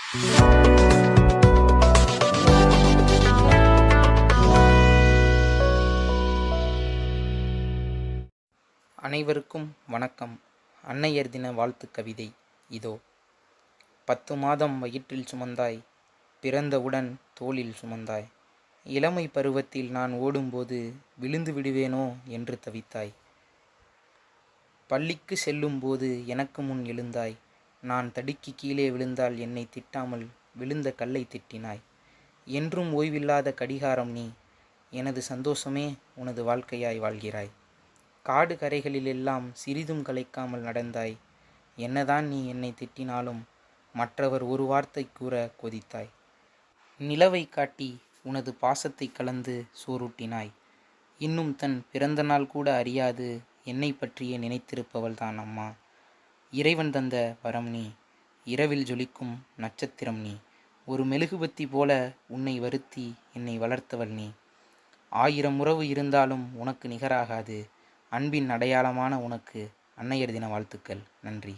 அனைவருக்கும் வணக்கம். அன்னையர் தின வாழ்த்து கவிதை இதோ. 10 மாதம் வயிற்றில் சுமந்தாய், பிறந்தவுடன் தோளில் சுமந்தாய். இளமை பருவத்தில் நான் ஓடும்போது விழுந்து விடுவேனோ என்று தவித்தாய். பள்ளிக்கு செல்லும்போது எனக்கு முன் எழுந்தாய். நான் தடுக்கி கீழே விழுந்தால் என்னை திட்டாமல் விழுந்த கல்லை திட்டினாய். என்றும் ஓய்வில்லாத கடிகாரம் நீ, எனது சந்தோஷமே உனது வாழ்க்கையாய் வாழ்கிறாய். காடு கரைகளிலெல்லாம் சிறிதும் கலைக்காமல் நடந்தாய். என்னதான் நீ என்னை திட்டினாலும் மற்றவர் ஒரு வார்த்தை கூற கொதித்தாய். நிலவை காட்டி உனது பாசத்தை கலந்து சோறூட்டினாய். இன்னும் தன் பிறந்த நாள் கூட அறியாது என்னை பற்றியே நினைத்திருப்பவள் தான் அம்மா. இறைவன் தந்த வரம் நீ, இரவில் ஜொலிக்கும் நட்சத்திரம் நீ. ஒரு மெழுகுபத்தி போல உன்னை வருத்தி என்னை வளர்த்தவள் நீ. 1000 உறவு இருந்தாலும் உனக்கு நிகராகாது. அன்பின் அடையாளமான உனக்கு அன்னையர் தின வாழ்த்துக்கள். நன்றி.